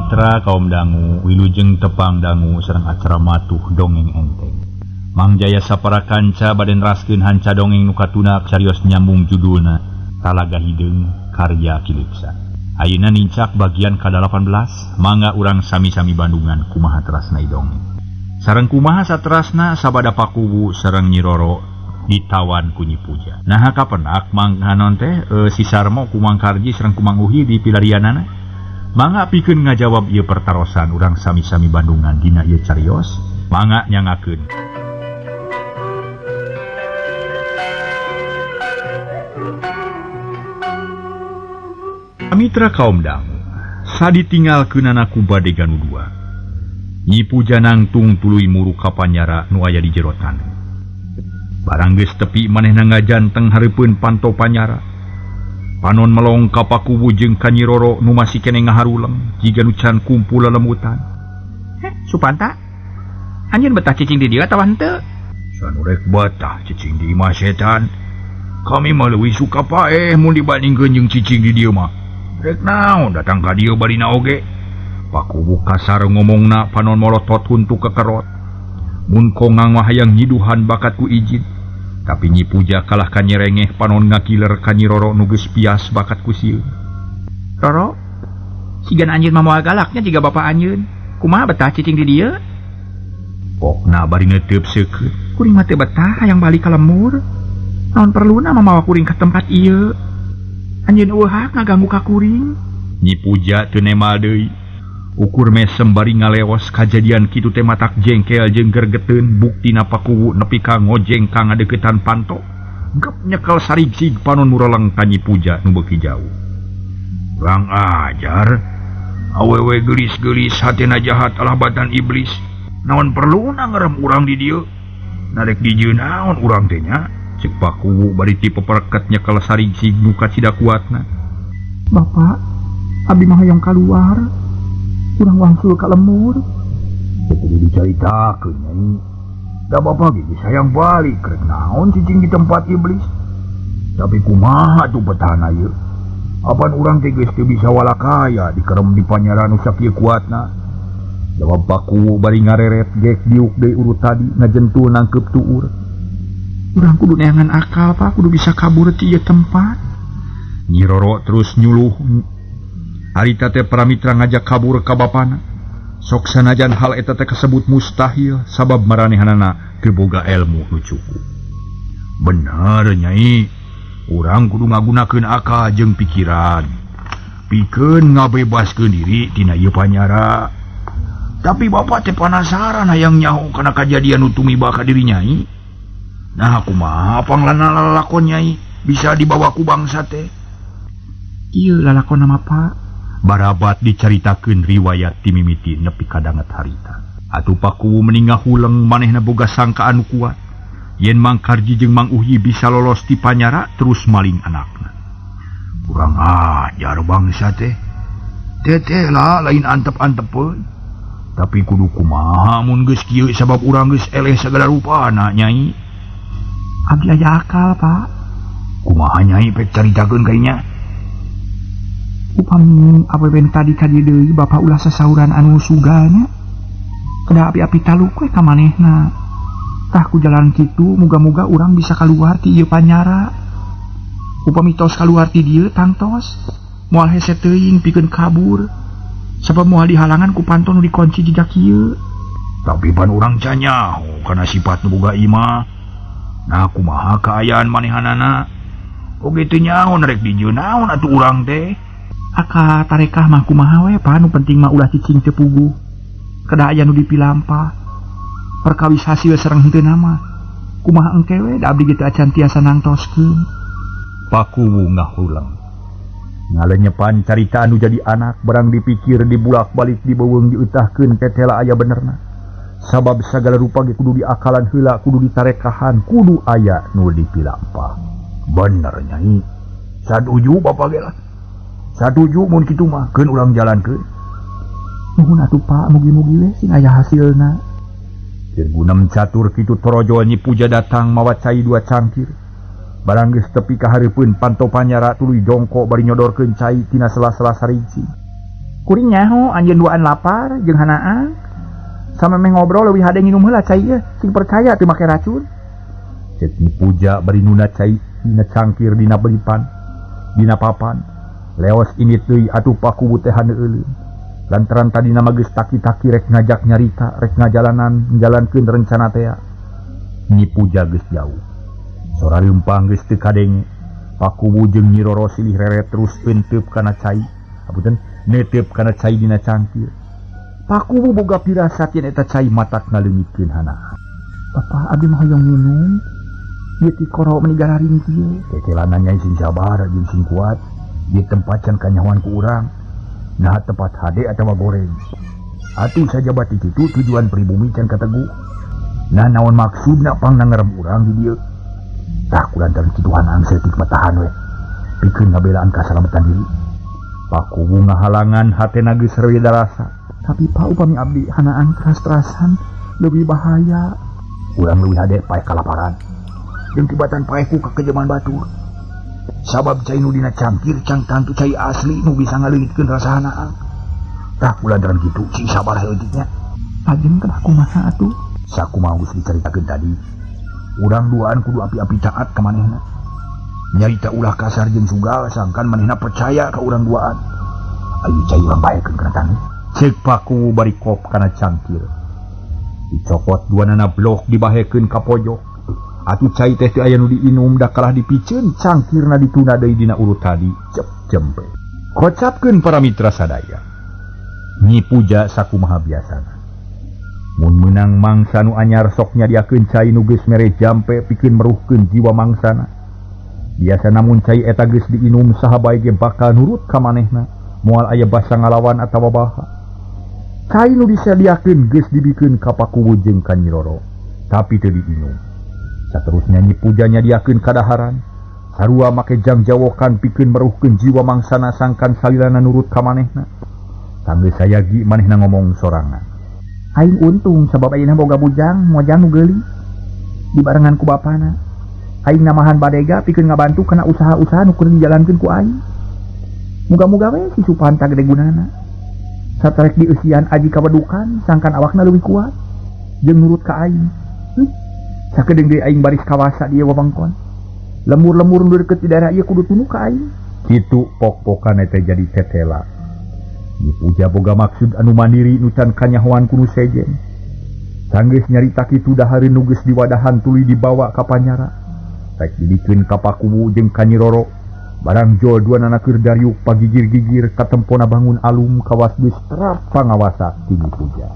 Mitra kaum dangu wilujeng tepang dangu sareng acara matuh dongeng enteng. Mang Jaya sapara kanca baden raskeun hanca dongeng nu katunak carios nyambung judulna Talaga Hideung karya Kilipsa. Ayeuna nincak bagian ka-18 mangga urang sami-sami Bandungan kumaha terasna dongeng. Sareng kumaha saterasna sabada pakuwu sareng Nyi Roro ditawan ku Nyi Puja. Nah kapenak manghanon teh si Sarmo ku Mang Karji sareng ku Mang Uhi di pilarianana. Mangga pikeun ngajawab ieu pertarosan urang sami-sami Bandungan dina ieu carios. Mangga nyangakeun. Mitra kaum dangu saditinggalkeunana ku bade ganu dua. Nyi Puja nangtung tuluy muru ka panyara nu aya di jero taneuh. Barang geus tepi manehna ngajanteng hareupeun panto panyara. Panon melong ka pakuwu jeung ka Nyi Roro nu masih keneh ngaharuleng jiga nu can kumpul lelemutan. Supanta, anjeun betah cicing di dieu atawa henteu? Sanu rek betah cicing di imah setan. Kami mah leuwih suka paeh mun dibandingkeun jeung cicing di dieu mah. Rek naon datang ka dieu barina oge. Pakuwu kasar ngomongna panon molotot huntu kekerot. Mun kongang mah hayang nyiduhan bakat ku ijin. Tapi Nyi Puja kalah ka nyerengeh panon ngakiler ka Nyi Roro nu geus pias bakat ku sieun. Roro, sigan anjeun mah moal galaknya jiga bapak anjeun. Kumaha betah cicing di dieu? Pokna bari neuteub seukeut. Kuring mah teu betah hayang balik ka lembur. Naon perluna mamawa kuring ka tempat ieu? Anjeun eueuh ngaganggu ka kuring. Nyi Puja teu nemal deui. Ukur mesem bari ngaleos kajadian kitu teh matak jengkel jeung gergeteun buktina pakuwu nepi ka ngojeng ka ngadeuketan panto. Gep nyekel sarigzig panon mureleng ka Nyi Puja nu beuki jauh. Kurang ajar. Awewe geulis-geulis hatena jahat alah batan iblis. Naon perluna ngarem urang di dieu? Narek dijieun naon urang teh nya? Ceuk pakuwu bari ti peperket nyekel sarigzig nu kacida kuatna. Bapak, abdi mah hayang kaluar. Kurang wangsul ka lembur. Jadi dicaritakeun nyai. Da bapak ge sayang balik rek naon cicing di tempat iblis. Tapi kumaha tuh betahna ieu? Apan urang teh geus teu bisa walakaya dikerem di panyara nu sakieu kuatna. Jawab pakuwu bari ngareret gek diuk deui urut tadi ngajentul nangkep tuur. Urang kudu neangan akal Pak, kudu bisa kabur ti ieu tempat. Nyi Roro terus nyuluh. Harita teh para mitra ngajak kabur ka bapana. Sok sanajan hal eta teh kasebut mustahil sabab maranehanana teu boga ilmu nu cukup. Bener nyai, urang kudu ngagunakeun akal jeung pikiran. Pikeun ngabebaskeun diri tina ieu panyara. Tapi bapak teh penasaran hayang nyaho kana kajadian nu tumiba ka diri nyai. Nah kumaha panglana lalakon nyai bisa dibawa ku bangsa teh? Ieu lalakon nama Pak. Barabat dicaritakeun riwayat ti mimiti nepi ka danget harita. Atuh pakuwu meningah huleng manehna boga sangka anu kuat yen Mang Karji jeung Mang Uhi bisa lolos ti panyara terus maling anakna. Kurang ajar bangsa teh. Teh lah lain antep-antepeun. Tapi kudu kumaha mun geus kieu sabab urang geus eleh sagala rupana nyai. Abdi aya akal Pak. Kumaha nyai pek caritakeun ka inya? Upami awewe tadi kadi deui bapak ulah sasauran anu suganya. Kada api-api taluk we ka manehna. Tah ku jalan kitu muga-muga urang bisa kaluar ti ieu panyara. Upami tos kaluar ti dieu tangtos moal hese teuing pikeun kabur. Sabab moal dihalangan ku panto nu dikunci jidak ieu. Tapi pan urang canyaho kana sifat nu boga imah. Nah kumaha kaayaan manehanana? Oge teu nyaho rek dijieun naon atuh urang teh? Aka tarekah mah kumaha we Pak, nu penting mah ulah cicing teu puguh. Kada aya nu dipilampah. Perkawis hasil sareng henteu mah. Kumaha engke we da abdi ge teu acan tiasa nangtoskeun. Pakuwu ngahuleng. Ngalenyepan carita anu jadi anak barang dipikir dibulak-balik dibeuweung diutahkeun tetela aya benerna. Sabab sagala rupa ge kudu diakalan heula, kudu ditarekahan, kudu aya nu dipilampah. Bener nyai. Saduju bapak ge lah. Satuju mun kitu mah keun urang jalankeun. Nuhun atuh Pak, mugi-mugi we sing aya hasilna. Dirgunem catur kitu torojo Nyi Puja datang mawa cai 2 cangkir. Barang geus tepi ka hareupeun panto panyara tuluy jongko bari nyodorkeun cai tina sela-sela sarigsi. Kuring nyaho anjeun duaan lapar jeung hanaan. Sama meh ngobrol leuwih hade nginum heula cai ieu, sing percaya teu make racun. Ceuk Nyi Puja bari nuna cai dina cangkir dina belipan, dina papan. Leos ini teuy atuh pakuwu teh haneueuleuh. Lantaran tadina mah geus taki-taki rek ngajak nyarita, rek ngajalanan njalankeun rencana teh. Nyi Puja geus jauh. Sora reumpang geus teu kadenge. Pakuwu jeung Nyi Roro silih reret terus penteup kana cai. Apunten, neteup kana cai dina cangkir. Pakuwu boga pirasat yen eta cai matak ngaleungitkeun hanaan. Papa abdi mah hoyong minum. Ieu ti koro menigararing kieu. Tetelanna Nyai sing sabar jeung sing kuat. Di tempat can kanyahoan ku urang. Nah tempat hade atawa goreng. Atuh saja bati kitu tujuan pribumi can kategu. Nah naon maksudna pang nangerem urang di dieu. Tah kulantaran kitu hanang setik matahan we. Pikeun ngabelaan kasalamatan diri. Pakuwu ngahalangan hatena geus reueud rasa. Tapi Pak upami abdi hanaan teras-terasan lebih bahaya. Urang leuwih hade paeh kalaparan. Jeung tibatan paeh ku kakejaman batur. Sabab cai nu dina cangkir cang tantu cai asli nu bisa ngaleungitkeun rasa hanaan. Tah kulantaran kitu si sabar heutiknya. Ajeng teh kumaha atuh? Sakumaha geus dicaritakeun tadi. Urang duaan kudu api-api taat ka manehna. Nyarita ulah kasar jeung sugal sangkan manehna percaya ka urang duaan. Ayo cai urang baekeun kana tani. Ceuk Pakuwu bari kop kana cangkir. Dicopot duanana blok dibahekeun ka pojok. Atuh cai teh teu aya nu diinum da kalah dipiceun cangkirna dituna deui dina urut tadi cep jempe. Kocapkeun para mitra sadaya. Nyi Puja sakumaha biasana. Mun meunang mangsa nu anyar sok nyadiakeun cai nu geus mere jampe pikeun meruhkeun jiwa mangsana. Biasana mun cai eta geus diinum saha bae ge bakal nurut ka manehna moal aya basa ngalawan atawa baha. Cai nu disadiakeun geus dibikeun ka Pakuwu jeung ka Nyi Roro, tapi teu diinum. Saterusnya Nyi Puja nyadiakeun kadaharan, sarua make jang jawokan pikeun meruhkeun jiwa mangsana sangkan salilana nurut ka manehna. Tanggeus sayagi manehna ngomong sorangan. Aing untung sabab ayeuna boga bujang mojang nu geuli. Dibarengan ku bapana. Aing namahan badega pikeun ngabantu kana usaha-usaha nu kudu dijalankeun ku aing. Muga-muga we si Supanta gede gunana. Satarek di eusian aji kawedukan sangkan awakna leuwih kuat jeung nurut ka aing. Sakedeung deui aing baris kawasa di wewengkon. Lemur-lemur nu deukeut di daerah ieu kudu tunduk ka aing. Kitu pok-pokan teh jadi tetela. Nyi Puja boga maksud anu mandiri nu can kanyahoan kudu sejen. Sanggeus nyarita kitu dahareun nu geus diwadahan tuluy dibawa ka Panyara. Rek dibikeun ka Pakuwu jeung ka Nyi Roro. Barang jol duanana keur dariuk pagigir-gigir katempona bangun alum kawas geus terap pangawasa ti Nyi Puja.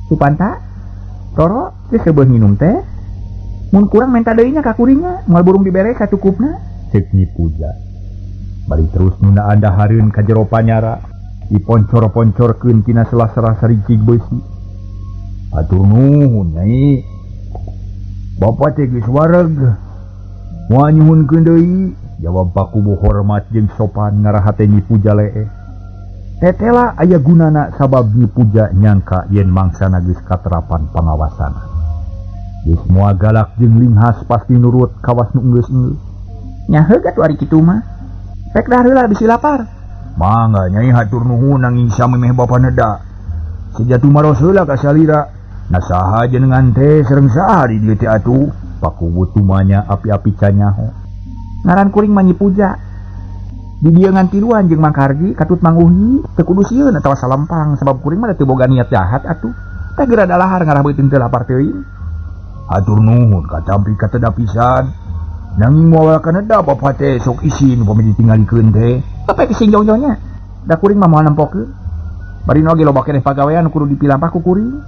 Supanta, Roro, geus seubeuh nginum teh. Mun kurang menta deui nya ka kuringna, moal burung dibere sacukupna. Ceuk Nyi Puja. Bari terus nundaan dahareun ka jero Panyara, diponcor-poncorkeun tina sela-sela saricig beusi. Atur nuhun Nyai. Bapa teh geus wareg. Moal nyuhunkeun deui. Jawab Pakuwu hormat jeung sopan ngaraha teh Nyi Puja lee. Tetela aya gunana sabab Nyi Puja nyangka yen mangsana geus katerapan pangawasana. Geus moal galak jeung linghas pasti nurut kawas nu enggeus-enggeus. Nya heugat ari kitu mah. Rek dahar heula bisi lapar. Mangga Nyai hatur nuhun nanging samemeh bapa neda. Sejatu maros heula ka salira. Nasaha jenengan teh sareng saha di dieu teh atuh? Pakuwu tumanya api-api canyaho. Ngaran kuring mah Nyi Puja. Di dieu ngan tiluan jeung Mang Kardi katut Mang Uhi teu kudu sieun atawa salempang sabab kuring mah teu boga niat jahat atuh. Teh geura dalahar ngarah beuteung teu lapar teuing. Hatur nuhun katampi kateda pisan. Nanging moal kaneda bapa teh sok isin upami ditinggalikeun teh. Apa ke sing jong-jongnya? Da kuring mah moal nempokeun. Bari nu ge loba keneh pagawean kudu dipilampah ku kuring.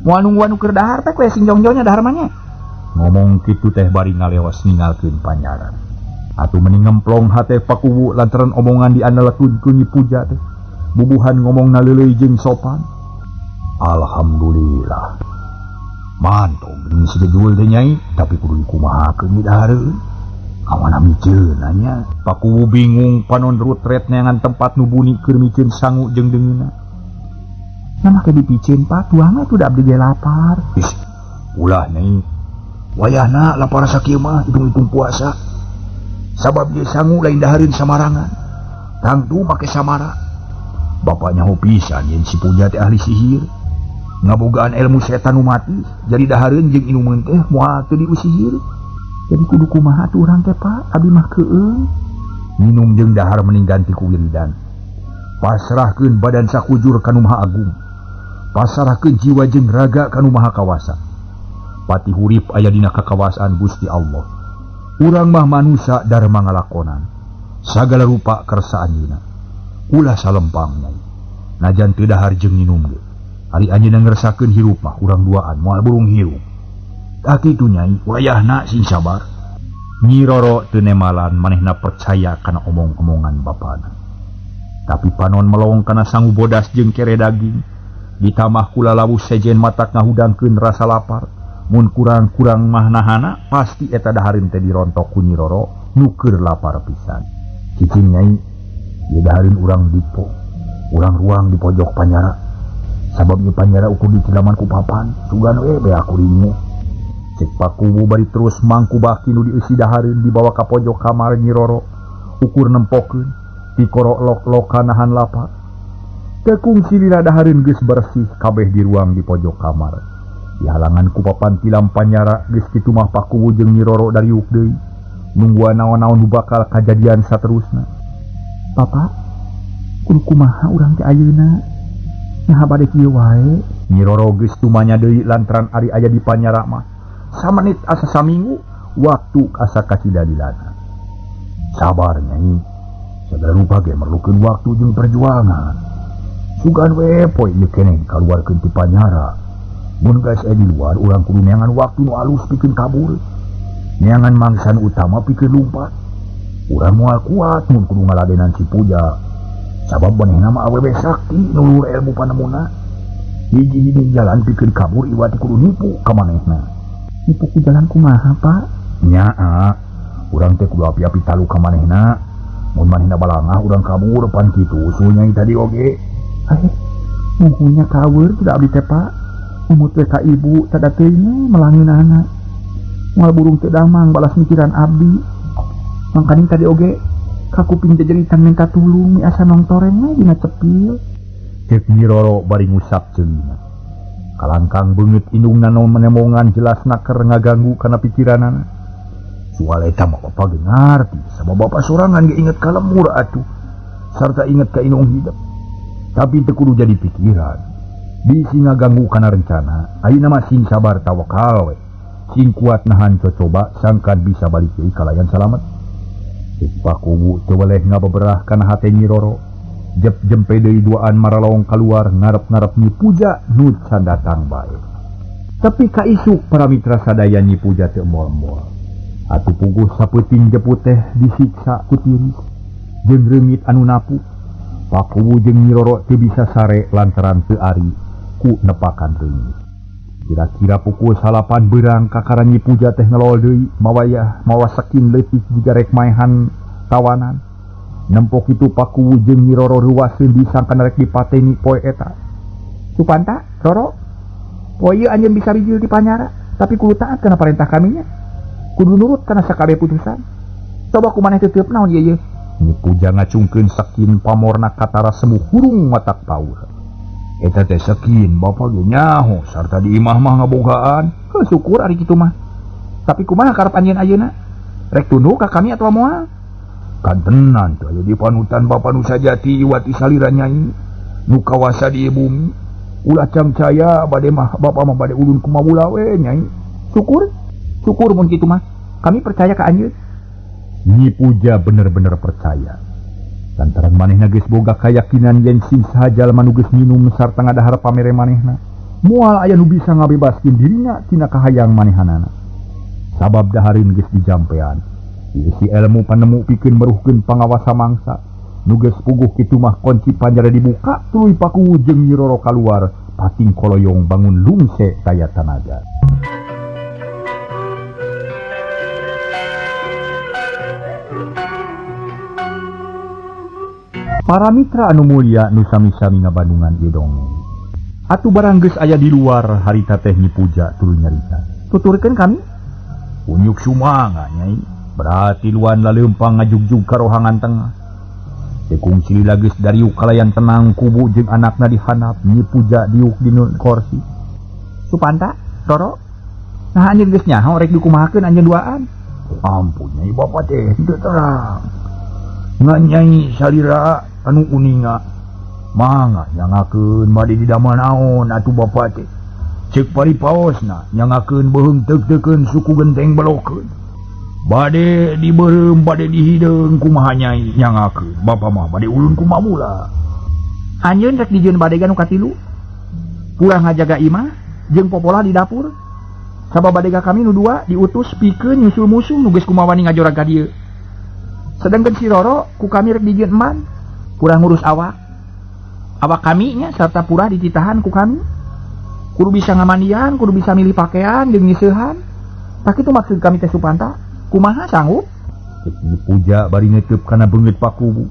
Moal nungguan nu keur dahar teh we sing jong-jongnya dahar mah nya. Ngomong kitu teh bari ngaleos ninggalkeun Panyara. Atuh meni ngemplong hate Pakuwu lantaran omongan diandalkeun ku Nyi Puja teh. Bubuhan ngomongna leuleuy jeung sopan. Alhamdulillah. Mantong geuning sigejul teh Nyai, tapi kudu dikumahakeun di dahareun. Kawana miceun nya. Pakuwu bingung panon rutret neangan tempat nu buni keur miceun sangu jeung deungeunna. Nah make dipiceun Pak, tuang mah tuh abdi ge lapar. Ulah Nyai. Wayahna lapar sakieu mah hitung-hitung puasa. Sabab dia sangu lain dahareun samarangan. Tangtu make samara. bapaknya pisan yen si Puja teh ahli sihir. Ngabogaan ilmu setan mati, jadi dahareun jeung inumeun teh moal teu diusihir. Jadi kudu kumaha atuh urang teh Pak, abdi mah keueung. Minum jeung dahar mending ganti ku wiridan. Pasrahkeun badan sakujur kanu Maha Agung. Pasrahkeun jiwa jeung raga kanu Maha Kawasa. Pati hurip aya dina kakawasaan Gusti Allah. Urang mah manusia darma ngalakonan. Sagala rupa kersa anjeunna. Ulah salempang nyai. Najan teu dahar jeung minum ge. Ari anjeunna ngerasakeun hirup mah urang duaan moal burung hirup. Tah kitu nyai, wayahna sing sabar. Nyi Roro teu nemalan manehna percaya kana omong-omongan bapana. Tapi panon melong kana sangu bodas jeung kere daging. Ditambah kula lawu sejen matak ngahudangkeun rasa lapar. Mun kurang-kurang mah nahana pasti eta dahareun teh dirontok ku Nyi Roro nu keur lapar pisan. Cicing nyai, ieu dahareun urang dipo. Urang ruang di pojok Panyara. Sabab ieu Panyara ukur dicilaman ku papan, sugan we bea kuringnya. Cek pakuwu bari terus mangku baki nu dieusi dahareun dibawa ka pojok kamar Nyi Roro. Ukur nempokeun, tikoro lok-lokan nahan lapar. Tekung silila dahareun geus bersih kabeh di ruang di pojok kamar. Di halangan ku papan tilam Panyara geus kitu mah pakuwu jeung Nyi Roro dariuk deui. Nungguan naon-naon nu bakal kajadian saterusna. Bapak, kudu kumaha urang teh ayeuna? Nah bade kieu wae. Nyi Roro geus tumanya deui lantaran ari aya di Panyara mah samanit asa saminggu waktu asa kacidadilana. Sabar nyai, sagala rupa ge merlukeun waktu jeung perjuangan. Sugan we poe ieu keneh dikaluarkeun ti Panyara. Mun geus di luar urang kudu neangan waktu nu alus pikeun kabur. Neangan mangsan utama pikeun lumpat. Urang moal kuat mun kudu ngaladenan si Puja. Sabab manehna mah awewe sakti nulur ilmu panemuna. Hiji-hiji jalan pikeun kabur iwati kudu nipu ka manehna. Nipu ku jalan kumaha, Pak? Nyaa, urang teh kudu api-api talu ka manehna. Mun manehna balangah urang kabur pan kitu usul nyai tadi oge. Muhunya kaweur tidak abdi teh Pak. Umut we ka ibu tada teuing melangeunana. Moal burung teu damang balas mikiran abdi. Mangkaning tadi oge kakuping jejeritan minta tulung mi asa nongtoreng we dina cepil. Cek Nyi Roro bari ngusap ceulina. Kalangkang beungeut indungna nu menemongan jelasna keur ngaganggu kana pikiranana. Soal eta mah Bapa ge ngarti, sabab Bapa sorangan ge inget ka lemur atuh, sarta inget ka inung hidup. Tapi teu kudu jadi pikiran. Bisi ngaganggu kana rencana, ayeuna mah sing sabar tawakal we. Sing kuat nahan cocoba sangkan bisa balik deui kalayan salamet. Pakuwu teu weleh ngabeberah kana hate Nyi Roro. Jep jempe deui duaan maralong kaluar ngarep-ngarep Nyi Puja nu can datang bae. Tapi ka isuk para mitra sadaya Nyi Puja teu moal-moal. Atuh puguh sapeuting jeput teh disiksa ku tiris jeung reungit anu napu. Pakuwu jeung Nyi Roro teu bisa sare lantaran teu ari ku nepakan reungit. Kira-kira pukul 8 beurang kakara Nyi Puja teh ngelol deui mawa saking leutik jiga rek maehan tawanan. Nempok itu pakuwu jeung Nyi Roro ruwaseun disangkan rek dipateni poe eta. Supanta, Roro, poe ieu anjeun bisa rijil di Panyara, tapi kudu taat kana parentah kaminya. Kudu nurut kana sakabeh putusan. Coba kumaneh teu naon ieu. Nyi Puja ngacungkeun sakin pamorna katara semu hurung matak paur. Eta teh sakin Bapa ge nyaho sarta di imah mah ngabogaan. Syukur ari kitu mah. Tapi kumaha karep anjeun ayeuna? Rek tunduk ka kami atawa moal? Kan tenan teh aya di panutan Bapa nu sajati iwati salira nyai nu kawasa di bumi. Ulah camcaya bade mah Bapa mah bade ulun kumawula we nyai. Syukur mun kitu mah. Kami percaya ka anjeun. Nyi Puja bener-bener percaya. Lantaran manehna geus boga kayakinan yen sing saha jalma nu geus minum sarta ngadahar pamere manehna moal aya nu bisa ngabebaskeun dirina tina kahayang manehanana. Sabab dahareun geus dijampean. Isi ilmu panemu pikeun meruhkeun pangawasa mangsa. Nu geus puguh kitu mah kunci Panyara dibuka tuluy pakuwu jeung Nyi Roro kaluar pating koloyong bangun lungse kaya tanaga. Para mitra anu mulia nu sami-sami ngabandungan ieu dongeng. Atuh barang geus aya di luar harita teh Nyi Puja tuluy nyarita. Tuturkeun kami. Unyuk sumanga nyai. Berarti luan laleumpang ngajugjug ka rohangan tengah. tekung silila geus dariuk kalayan tenang kubu jeung anakna dihanap Nyi Puja diuk dina kursi. Supanta, Roro, nah anjeun geus nyaho rek dikumahakeun anjeun duaan. Ampun Nyai Bapa teh teu terang. Ngan Nyai salira anu uninga mangga nyangakeun bade didamel naon atuh Bapa teh. Ceuk paripaosna nyangakeun beuheung teuk-teukeun suku genteng belokeun. Bade dibeureum bade dihideung kumaha Nyai nyangakeun. Bapa mah bade ulun kumaha mula. Anjeun rek dijieun badega nu katilu. Purang ngajaga imah jeung popola di dapur. Sabab badega kami nu dua diutus pikeun nyusul musuh nu geus kumaha wani ngajorag ka dieu. Sedengkeun si Roro ku kami rek dijieun eman. Purang ngurus awak. Awak kami nya sarta purah dititahan ku kami. Kudu bisa ngamandian, kudu bisa milih pakaian jeung nyiseuhan. Tak itu maksud kami teh Supanta. Kumaha sanggup? Nyi Puja bari netep kana beungeut pakubu.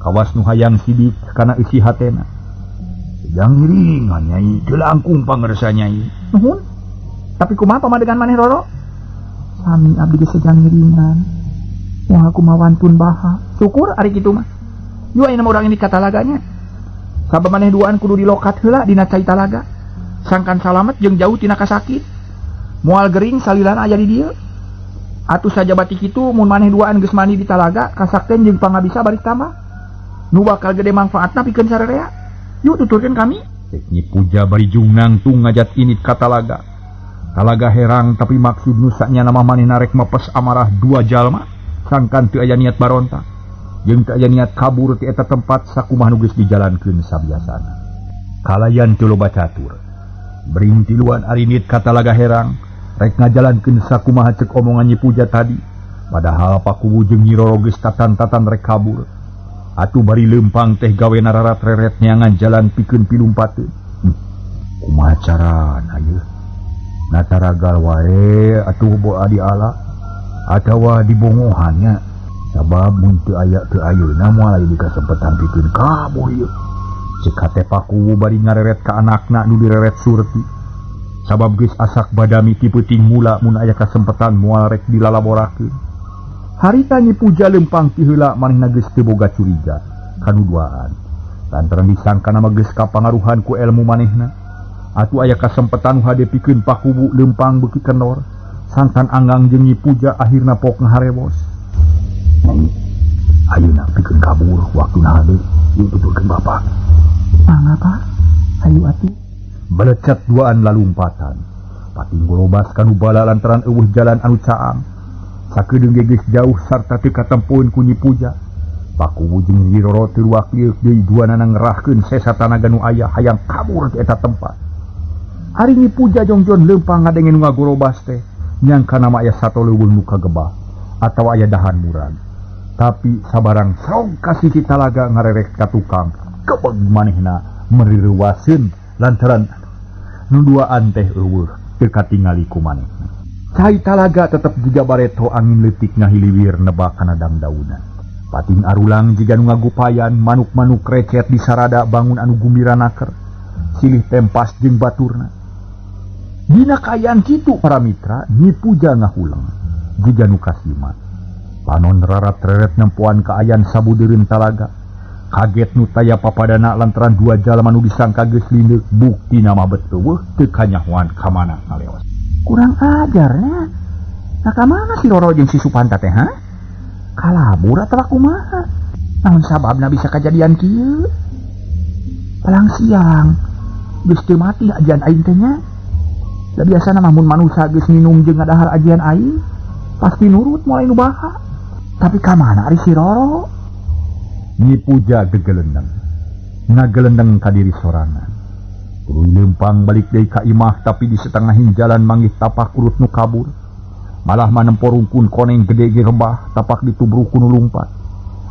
Kawas nu hayang sidik kana isi hatena. Sejang ngiringan Nyai, teu langkung pangersa Nyai. Nuhun. Tapi kumaha pamadegan maneh Roro? Sami abdi geus sejang ngiringan. Moal kumaha wantun baha. Syukur ari kitu mah. Yu ayeuna urang ini ka talaganya. Sabab maneh duaan kudu dilokat heula dina cai talaga. Sangkan salamet jeung jauh tina kasakit. Moal gering salilana aya di dieu. Atuh saja batik kitu mun maneh duaan geus mandi di talaga kasakten jeung pangabisa bari tambah. Nu bakal gede manfaatna pikeun sararea. Yuk tuturkeun kami. Nyi Puja bari jung nangtung ngajat init ka talaga. Talaga herang tapi maksud nu sanya nama manehna rek mepes amarah dua jalma sangkan teu aya niat barontak jeung teu aya niat kabur ti eta tempat sakumaha nu geus dijalankeun sabiasana. Kalayan teu loba catur. Bering tiluan arinit ka talaga herang rek ngajalankeun sakumaha ceuk omongan Nyi Puja tadi. Padahal pakubu jeung Nyi Roro geus tatan-tatan rek kabur. Atuh bari leumpang teh gawena rarat reret neangan jalan pikeun pilumpateun. Kumaha carana ieu? Nataragal wae atuh boa di ala atawa dibongohannya. Sabab mun teu aya teu ayeuna moal aya dikasempetan pikeun kabur ieu. Ceuk hate pakubu bari ngareret ka anakna nu direret Surti. Sabab geus asak badami ti peuting mula mun aya kasempetan moal rek dilalaborakeun. Harita Nyi Puja lempang ti heula manehna geus teu boga curiga kanu duaan. Lantaran disangka nama geus kapangaruhan ku elmu manehna. Atuh aya kasempetan hade pikeun pakubu lempang beuki kendor. Sangkan anggang jeung Nyi Puja akhirna pok ngaharewos. Nyai, ayeuna pikeun kabur waktuna hade. Ieu tuturkeun Bapa. Mangapa? Hayu atuh. Belecet duaan lalumpatan. Pating golobas kanu bala lantaran eueuh jalan anu caang. Sakedeung geus jauh sarta teu katempueun ku Nyi Puja. Pakubu jeung Nyi Roro teu ruak lieur deui duanana ngerahkeun sesa tanaga nu aya hayang kabur ti eta tempat. Ari Nyi Puja jongjon leumpang ngadenge nu ngagolobas teh nyangka nama aya sato leuweung nu kagebah atawa aya dahan murag. Tapi sabarang saong ka sisi talaga ngarerek ka tukang kebeg manehna merireuwaseun lantaran nu duaan teh eueuh teu katingali ku manehna. Cai talaga tetep jiga bareto angin leutik ngahiliwir nebak kana dangdauna. Pating arulang jiga nu ngagupayan manuk-manuk recet di sarada bangun anu gumbira naker. Silih tempas jeung baturna. Dina kaayaan kitu para mitra Nyi Puja ngahulang jiga nu kasimat. Panon rarat reret nempoan kaayaan sabudeureun talaga. Kaget nu taya papadana lantaran dua jalma nu disangka geus lindeuk bukti nama beteueuh teu kanyahoan ka mana ngaleos. Kurang ajarnya. Nah kamana si Roro jeung si Supanta teh ha? Kalabur atawa kumaha? Namun sababna bisa kejadian kieu? Palang siang geus teu mati ajian aing teh nya. Da biasana mah mun manusa geus minum jeung ngadahar ajian aing pasti nurut mulai nu baha. Tapi kamana ari si Roro? Nyi Puja gegelendeng. Ngagelendeng ka diri sorangan. Kudu leumpang balik deui ka imah tapi di setengahing jalan manggih tapak urut nu kabur. Malah manemporungkun koneng gede ge rebah tapak ditubruk nu lumpat.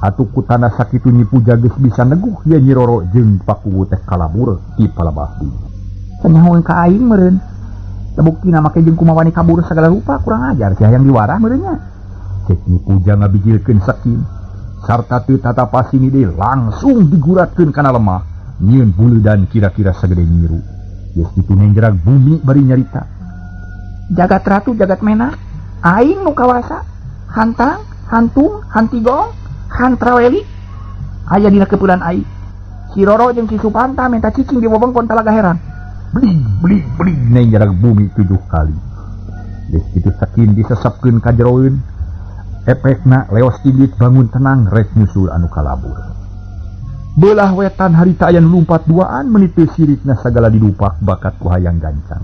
Atuh ku tanda sakitu Nyi Puja geus bisa neguh ye Nyi Roro jeung pakubu teh kalabur ti palebah deui. Sanyahoeun ka aing meureun. Tabuktina make jeung kumaha wani kabur sagala rupa kurang ajar si hayang diwarah meureun nya. Cek Nyi Puja ngabijilkeun sakin sarta teu tatapasini deui langsung diguratkeun kana lemah nyieun buleudan kira-kira sagede nyiru. Geus kitu nenggerak bumi bari nyarita. Jagat ratu jagat menak, aing nu kawasa, hantang, hantung, hantigong, hantraweli. aya dina kepulan ai. Si Roro jeung si Supanta minta cicing di wewengkon Talaga Herang. Beli nai jarang bumi 7 kali. Geus kitu sakin disesepkeun ka jeroeun. Efekna leos tilit bangun tenang rek nyusul anu kalabur. Belah wetan harita aya nu lumpat duaan menit teu sirikna sagala didupak bakat ku hayang gancang.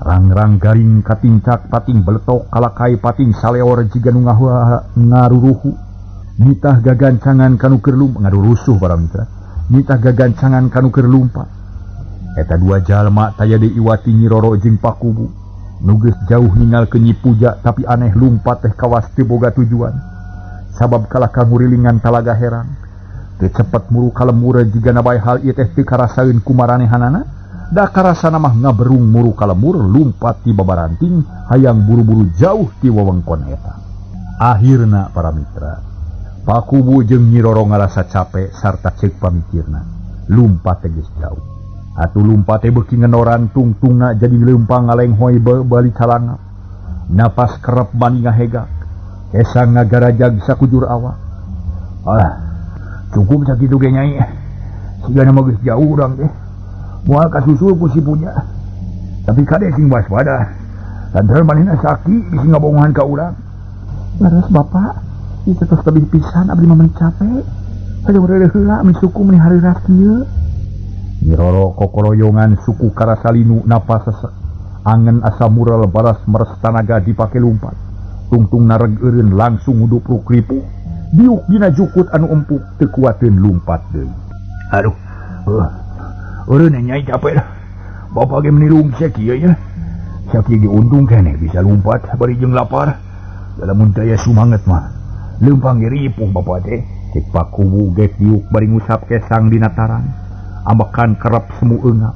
Rang-rang garing katincak pating beletok kalakai pating saleor jiga nu ngaruruhu. Nitah gagancangan kanu keur lumpat ngarurusuh para mitra. Nitah gagancangan kanu keur lumpat. Eta dua jalma taya deui Iwati Nyi Roro jeung Pakubu. Nu geus jauh ninggalkeun Nyi Puja tapi aneh lumpat teh kawas teu boga tujuan. Sabab kalaka ngurilingan Talaga Herang. Teu cepet muru kalemur jigana bae hal ieu teh teu karasaeun ku maranehanana. Da karasana mah ngaberung muru kalemur lumpat ti babaranting hayang buru-buru jauh ti wewengkon eta. Akhirna para mitra, Pakubu jeung Nyi Roro ngarasa capek sarta ceuk pamikirna. Lumpat teh geus jauh. Atuh lumpat teh beuki ngenoran tungtungna jadi leumpang ngalenghoy bali calangap. Napas kerep bani ngahegak. Esa ngagarajag sakujur awak. Alah, cukup sakitu ge Nyai. Sigana mah geus jauh urang teh. Moal kasusul ku si Puja. Tapi kade sing waspada. Lantaran manehna saki bisi ngabongohan ka urang. Leres Bapak, ieu tos tebih pisan abdi mah meuni capek. Saja heula misuku meuni hareuras kieu. Nyi Roro kokoroyongan suku Karasalinu napa sesek. Angen asa mural baras meres tanaga dipake lumpat. Tungtung nareg eureun langsung ngudup rukripu. Diuk dina jukut anu empuk teu kuateun lumpat deui. Aduh. Eureun Nyai capek dah. Bapak ge menilung sakieu nya. Sakieu ge untung keneh bisa lumpat bari jeung lapar. Lamun teu aya sumanget mah. Leumpang ge ripuh Bapak teh. Cek Pakubu ge diuk bari ngusap kesang dina tarang. Ambekan kerap semu eungap.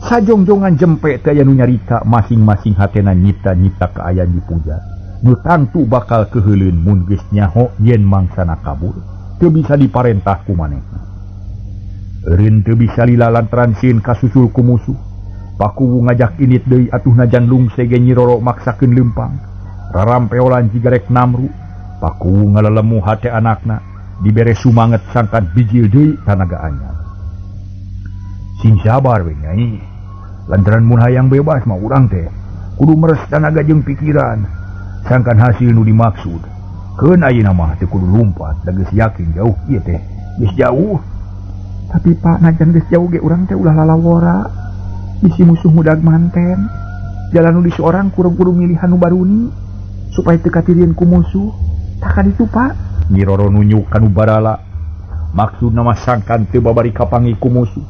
Sajongjongan jempe teh aya nu nyarita masing-masing hatena nyipta-nyipta kaayaan dipuja. Nu tangtu bakal keheuleun mun geus nyaho yen mangsana kabur. Teu bisa diparentah ku manehna. Eureun teu bisa lila lantaran sieun kasusul ku musuh. Pakubu ngajak init deui atuh najan lungse ge Nyi Roro maksakeun leumpang. Rarampeolan jigarek namru. Pakubu ngalelemu hate anakna. Dibere sumanget sangkan bijil deui tanaga anyar. Sing sabar we Nyai. Lantaran mun hayang bebas mah urang teh kudu meres tanaga jeung pikiran. Sangkan hasil nu dimaksud. Keun ayeuna mah teu kudu lumpat, da geus yakin jauh ieu teh. Geus jauh. Tapi Pak najan geus jauh ge urang teh ulah lalawora. Bisi musuh mudag manten. Jalan nu di seorang kudu milihan nu baruni supaya teu katirieun ku musuh. Tah kaditu Pak. Nyi Roro nunjuk kanu barala. Maksudna mah sangkan teu babari kapangi ku musuh.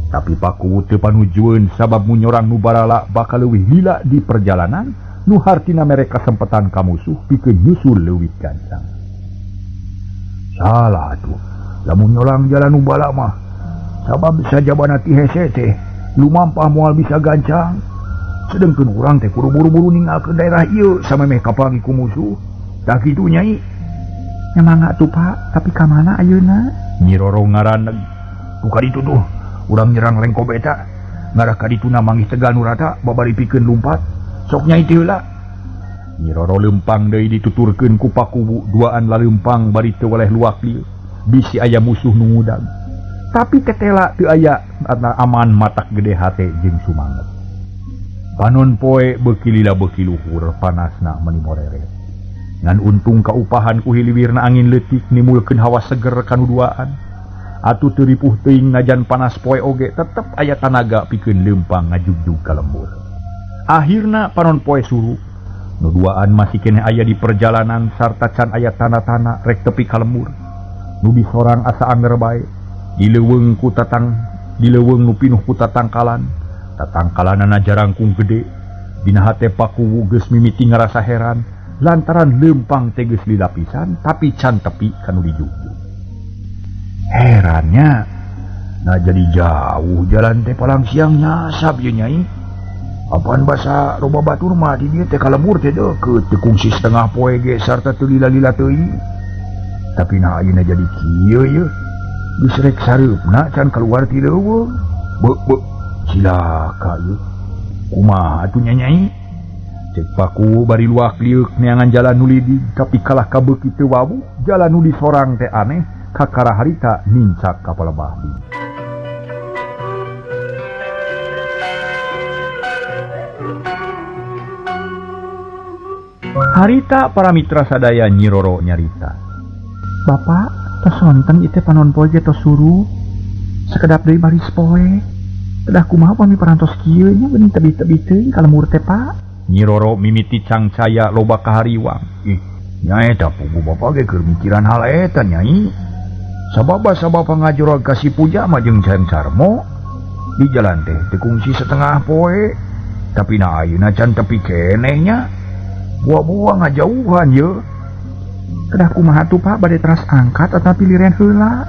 Tapi Pakubu teu panujueun sabab munyorang nu barala bakal leuwih lila di perjalanan nu hartina mere kasempetan ka musuh pikeun nyusul leuwih gancang. Salah atuh. Lamun nyorang jalan nu bala mah sabab sajabana ti hese teh lumampah moal bisa gancang. Sedengkeun urang teh kudu buru-buru ninggalkeun daerah ieu samemeh kapangi ku musuh. Tah kitu Nyai. Nya mangga tuh Pak, tapi ka mana ayeuna? Nyi Roro ngaraneg. Tuh kaditu tuh. Urang nyerang lengko beta ngarah kadituna manggih tegal nu rata babari pikeun lumpat sok Nyai teu heula. Nyi Roro leumpang deui dituturkeun ku Pakubu duaan laleumpang bari teu waleh luak lieu bisi aya musuh nu ngudag. Tapi tetela teu aya aman matak gede hate jeung sumanget. Panon poe beuki lila beuki luhur panasna meuni morere. Ngan untung kaupahan ku hiliwirna angin leutik nimulkeun hawa seger kanu duaan. Atuh teu ripuh teuing najan panas poe oge tetep aya tanaga pikeun leumpang ngajugjug ka lembur. Akhirna panon poe suruh. Nu duaan masih keneh aya di perjalanan sarta can aya tanda-tanda rek tepi ka lembur. Nu disorang asa anger bae. Dileuweung nu pinuh ku tatangkalan. Tatangkalanana jarangkung gede. Dina hate Pakubu geus mimiti ngarasa heran lantaran leumpang teh geus lila pisan tapi can tepi kanu dijugjug. Herannya, nah jadi jauh jalan teh palang siang nyasap ya Nyai. Apaan basa loba batur mah di dieu teh kalembur teh deukeut teu kungsi setengah poe ge sarta teu lila-lila teuing. Tapi nah ayeuna jadi kieu ye. Geus rek sareupna can keluar ti leuweung. Beuk cilaka ye. Kumaha atuh nya Nyai? Cek Paku bari luak liuk neangan jalan nu lidi tapi kalah kabeuki teu wawu, jalan nu disorang teh aneh. kakara harita nincak ka palebah. Harita para mitra sadaya Nyi Roro nyarita. Bapak, tos sonten itu panon poe ge tos suruh. Sekedap deui baris poe. Kedah kumaha pami parantos kieu nya geuning tebi-tebi teuing kalemur teh, Pak. Nyi Roro mimiti cangcaya loba kahariwang. Nyai eta pugu bapak ge keur mikiran hal eta nyai. Sababa ngajorog ka si Puja mah jeung Can Carmo. Di jalan teh teu kungsi setengah poe. Tapi na ayeuna can tepi keneh nya. Buah-buah ngajauhan ye. Kedah kumaha tuh Pak bade teras angkat atau pilihan heula.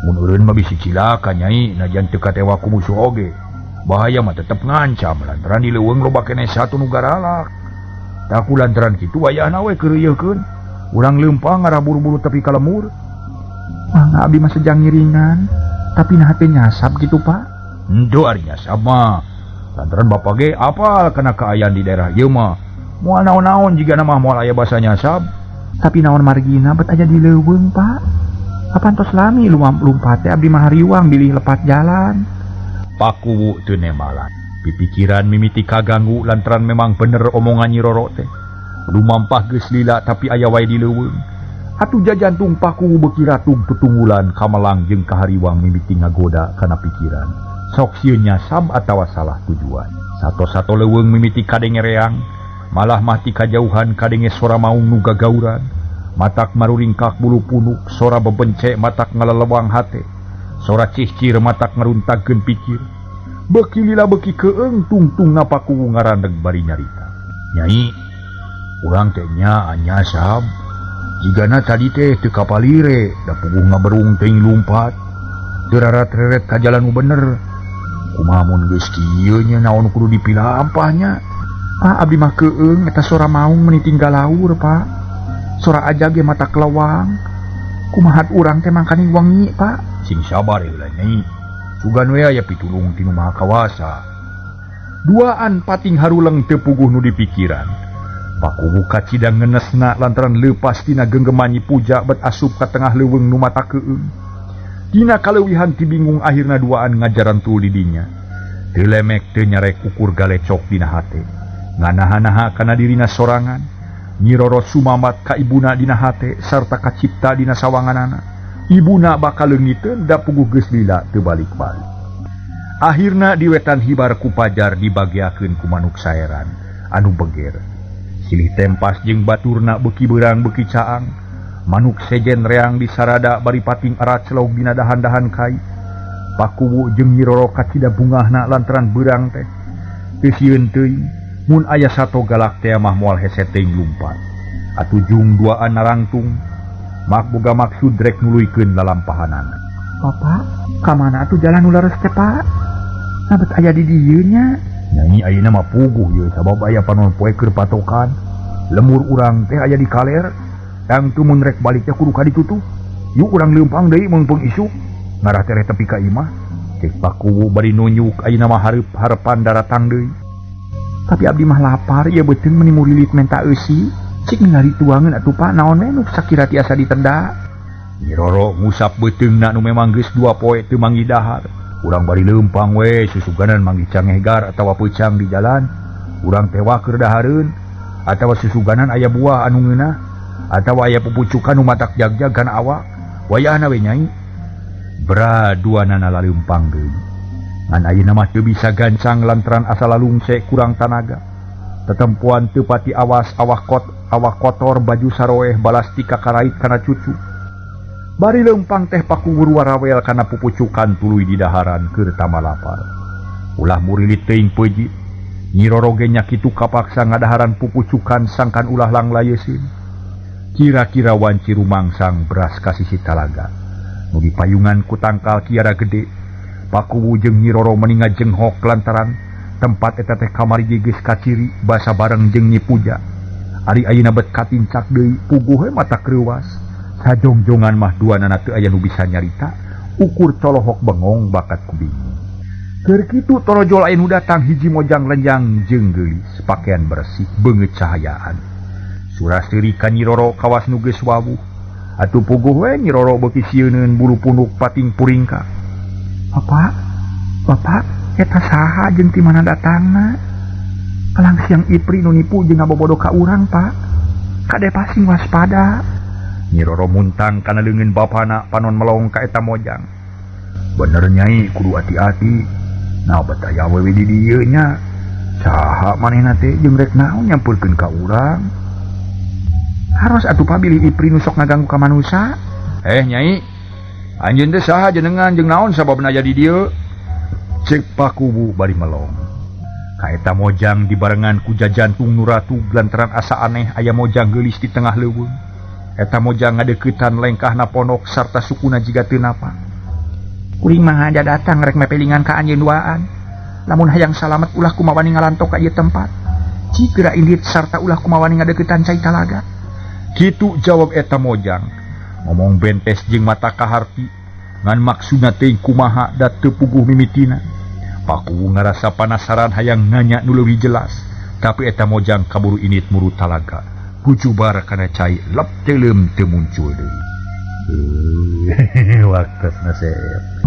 Mun eureun mah bisi cilaka nyai najan teu katewa ku musuh oge. Bahaya mah tetep ngancam lantaran di leuweung loba keneh satu nu garalak. Tak lantaran kitu wayahna we keur yeukeun. Urang leumpang ngaraburu-buru tepi ka lemur. Mangga abdi mah sejang ngiringan, tapi nah teh nyasab gitu Pak. Henteu ari nyasab mah. Lantaran bapak ge apal kana kaayaan di daerah ieu mah. Moal naon-naon jika nama moal aya basa nyasab. Tapi naon margina bet aja di leuweung Pak. Apan tos lami lumpat teh abdi mah hariwang bilih lepat jalan. Pakuwu teu nemalan. Pipikiran mimiti kaganggu lantaran memang bener omongan Nyi Roro teh. Lumampah geus lila tapi aya wae di leuweung. Atuh jajantung pakuwu beuki ratung petunggulan kamalang jeung kahariwang mimiti ngagoda kana pikiran. Sok sieun nyasab atawa salah tujuan. Sato-sato leuweung mimiti kadenge reang. Malah mati kajauhan kadenge sora maung nu gagauran. Matak maruringkak bulu punuk, sora bebencek matak ngalelewang hate. Sora cihcir matak ngeruntagkeun pikir. Beuki lila beuki keung tungtung napakuwu ngarandeg bari nyarita. Nyai, urang teh nya anyasab. Jigana tadi teh teu kapalire, da puguh ngaberung teuing lumpat. Teu rarat-reret ka jalan nu bener. Kumaha mun geus kieu nya naon kudu dipilampahnya. Pak abdi mah keung eta sora maung meuni tinggal laur Pak. Sora aja ge mata kelewang. Kumaha urang teh mangkani wangi Pak. Sing sabar heula nyai. Sugan we aya pitulung ti Nu Maha Kawasa. Duaan pating haruleng teu puguh nu dipikiran. Pakuwu kacidang ngenesna lantaran leupas tina genggeman Nyi Puja bet asup ka tengah leuweung nu mata keung. Dina kaleuwihan ti bingung akhirna duaan ngajaran tul di dinya. Teu lemek teu nyarek ukur galecok dina hate. Nganaha-naha kana dirina sorangan. Nyi Roro sumamat ka ibuna dina hate sarta kacipta dina sawanganana. Ibuna bakal leungiteun da puguh geus lila teu balik-balik. Akhirna di wetan hibar ku pajar dibagiakeun ku manuk saeran anu beger. Silih tempas jeung baturna beuki beurang beuki caang. Manuk sejen reang di sarada bari pating erat celog dina dahan-dahan kai. Pakuwu jeung Nyi Roro kacida bungahna lantaran beurang teh. Teu sieun teuing. Mun aya sato galak teh mah moal hese teuing lumpat. Atuh jung duaan narangtung. Mak boga maksud rek nuluykeun lalampahanana. Bapak, ka mana atuh jalan nu leres teh Pak? Nabet aya di dieu nya. Nyanyi ayeuna mah puguh ye sabab aya panon poe keur patokan. Lemur urang teh aya di kaler. Tang teu mun rek balik teh kudu ka ditutup. Yuk urang leumpang deui meungpeung isuk. Ngarah teh tepi ka imah. Cek pakuwu bari nunjuk ayeuna mah hareup-harepan daratang deui. Tapi abdi mah lapar ieu beuteung meuni murilit menta eusi. Cik ningali tuangeun atuh Pak naon we nu sakira tiasa ditenda. Nyi Roro ngusap beuteungna nu memang geus 2 poe teu manggi dahar. Urang bari leumpang we susuganan manggi cangehgar atawa peucang di jalan. Urang teh wah keur dahareun atawa susuganan aya buah anu ngeunah atawa aya pupucukan nu matak jagjag kana awak. Wayahna we nyai. Braduanana laleumpang deui. Ngan ayeuna mah teu bisa gancang lantaran asa lalungse kurang tanaga. Tetempuan teu pati awas awak kotor baju saroeh balas ti kakarait kana cucu. Bari leumpang teh pakuwur warawel kana pupucukan tuluy di daharan keur tama lapar. Ulah murilit teuing peujit. Nyi Roro ge nya kitu kapaksa ngadaharan pupucukan sangkan ulah langlayeusieun. Kira-kira wanci rumangsang beras ka sisi talaga. Nu dipayungan ku tangkal kiara gede. Pakuwu jeung Nyi Roro meninga jenghok lantaran tempat eta teh kamari geus kaciri basa bareng jeung Nyi Puja. Ari ayeuna bet katincak deui puguh we mata kreuwas. Sajongjongan mah duanana teu aya nu bisa nyarita, ukur colohok bengong bakat ku bingung. Keur kitu torojol aya nu datang hiji mojang lenjang jeung geulis, pakaian bersih beungeut cahayaan. Suraseuri ka Nyi Roro kawas nu geus wawuh. atuh puguh we Nyiroro beuki sieun bulu punduk pating puringka. Bapak eta saha jeung ti mana datangna? Kalang siang Ipri nu nipu jeung ngabobodo ka urang, Pak. Kade pasing waspada. Nyiroro muntang kana leungeun bapana panon melong ka eta mojang. Bener Nyai kudu hati-hati. Nah betaya wewe di dieu nya. Saha manehna teh jeung rek naon nyampurkeun ka urang. Haros atuh pabilih Ipri nu sok ngaganggu ka manusa. Nyai, anjeun teh saha jenengan jeung naon sababna aya di dieu? Cek Pakubu bari melong. Ka eta mojang dibarengan ku jajantung nu ratu lantaran asa aneh aya mojang geulis di tengah leuweung. Eta mojang ngadeuketan lengkahna pondok sarta sukuna jiga teu napa. Kuring mah aja datang rek mepelingan ka anjeun duaan. Lamun hayang salamet ulah kumawa ngalantok ka ieu tempat. Cigera indit sarta ulah kumawa ngadeuketan cai talaga. Kitu jawab eta mojang. Ngomong bentes jeung mata kaharti ngan maksudna teh kumaha da teu puguh mimitina. Pakubu ngarasa panasaran hayang nanya nu leuwih jelas, tapi eta mojang kaburu init muru talaga. Bujubar kana cai lep teuleum teu muncul deui. Waktosna seep.